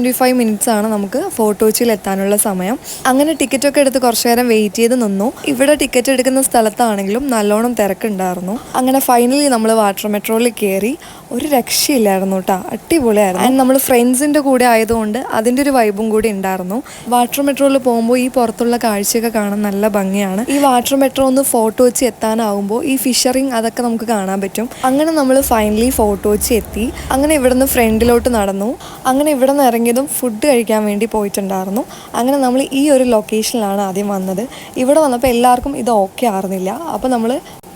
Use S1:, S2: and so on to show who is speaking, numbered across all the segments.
S1: 25 minutes ആണ് നമുക്ക് fort കൊച്ചിയിൽ എത്താനുള്ള സമയം. അങ്ങനെ ടിക്കറ്റൊക്കെ എടുത്ത് കുറച്ചു നേരം വെയിറ്റ് ചെയ്ത് നിന്നു. ഇവിടെ ടിക്കറ്റ് എടുക്കുന്ന സ്ഥലത്താണെങ്കിലും നല്ലോണം തിരക്കുണ്ടായിരുന്നു. അങ്ങനെ ഫൈനലി നമ്മൾ വാട്ടർ മെട്രോയിൽ കയറി. ഒരു രക്ഷയില്ലായിരുന്നു കേട്ടോ, അടിപൊളിയായിരുന്നു. ആൻഡ് നമ്മൾ ഫ്രണ്ട്സിൻ്റെ കൂടെ ആയതുകൊണ്ട് അതിൻ്റെ ഒരു വൈബും കൂടി ഉണ്ടായിരുന്നു. വാട്ടർ മെട്രോയിൽ പോകുമ്പോൾ ഈ പുറത്തുള്ള കാഴ്ചയൊക്കെ കാണാൻ നല്ല ഭംഗിയാണ്. ഈ വാട്ടർ മെട്രോ ഒന്ന് ഫോർട്ട് കൊച്ചി എത്താനാവുമ്പോൾ ഈ ഫിഷറിങ് അതൊക്കെ നമുക്ക് കാണാൻ പറ്റും. അങ്ങനെ നമ്മൾ ഫൈനലി ഫോർട്ട് കൊച്ചി എത്തി. അങ്ങനെ ഇവിടെ നിന്ന് ഫ്രണ്ടിലോട്ട് നടന്നു. അങ്ങനെ ഇവിടെ നിന്ന് ഇറങ്ങിയതും ഫുഡ് കഴിക്കാൻ വേണ്ടി പോയിട്ടുണ്ടായിരുന്നു. അങ്ങനെ നമ്മൾ ഈ ഒരു ലൊക്കേഷനിലാണ് ആദ്യം വന്നത്. ഇവിടെ വന്നപ്പോൾ എല്ലാവർക്കും ഇത് ഓക്കെ ആയിരുന്നില്ല. അപ്പോൾ നമ്മൾ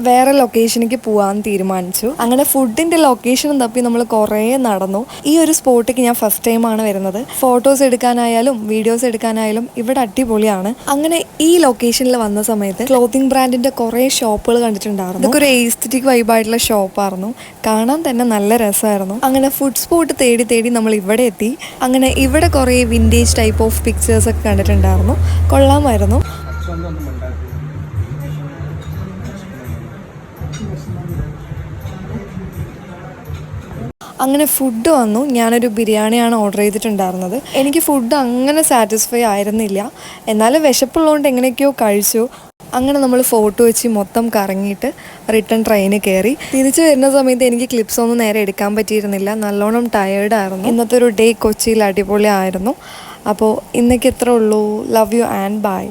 S1: വേറെ ലൊക്കേഷനിലേക്ക് പോകാൻ തീരുമാനിച്ചു. അങ്ങനെ ഫുഡിൻ്റെ ലൊക്കേഷനും തപ്പി നമ്മൾ കുറേ നടന്നു. ഈ ഒരു സ്പോട്ടിലേക്ക് ഞാൻ ഫസ്റ്റ് ടൈമാണ് വരുന്നത്. ഫോട്ടോസ് എടുക്കാനായാലും വീഡിയോസ് എടുക്കാനായാലും ഇവിടെ അടിപൊളിയാണ്. അങ്ങനെ ഈ ലൊക്കേഷനിൽ വന്ന സമയത്ത് ക്ലോത്തിങ് ബ്രാൻഡിൻ്റെ കുറേ ഷോപ്പുകൾ കണ്ടിട്ടുണ്ടായിരുന്നു. ഇതൊക്കെ ഒരു എസ്തെറ്റിക് വൈബായിട്ടുള്ള ഷോപ്പായിരുന്നു. കാണാൻ തന്നെ നല്ല രസമായിരുന്നു. അങ്ങനെ ഫുഡ് സ്പോട്ട് തേടി തേടി നമ്മൾ ഇവിടെ എത്തി. അങ്ങനെ ഇവിടെ കുറേ വിൻറ്റേജ് ടൈപ്പ് ഓഫ് പിക്ചേഴ്സൊക്കെ കണ്ടിട്ടുണ്ടായിരുന്നു. കൊള്ളാമായിരുന്നു. അങ്ങനെ ഫുഡ് വന്നു. ഞാനൊരു ബിരിയാണിയാണ് ഓർഡർ ചെയ്തിട്ടുണ്ടായിരുന്നത്. എനിക്ക് ഫുഡ് അങ്ങനെ സാറ്റിസ്ഫൈ ആയിരുന്നില്ല. എന്നാലും വിശപ്പുള്ളതുകൊണ്ട് എങ്ങനെയൊക്കെയോ കഴിച്ചു. അങ്ങനെ നമ്മൾ ഫോർട്ട് കൊച്ചി മൊത്തം കറങ്ങിയിട്ട് റിട്ടേൺ ട്രെയിന് കയറി. തിരിച്ചു വരുന്ന സമയത്ത് എനിക്ക് ക്ലിപ്സ് ഒന്നും നേരെ എടുക്കാൻ പറ്റിയിരുന്നില്ല. നല്ലോണം ടയേർഡായിരുന്നു. ഇന്നത്തെ ഒരു ഡേ കൊച്ചിയിൽ അടിപൊളിയായിരുന്നു. അപ്പോൾ ഇന്നേക്ക് ഇത്രേ ഉള്ളൂ. Love you and by.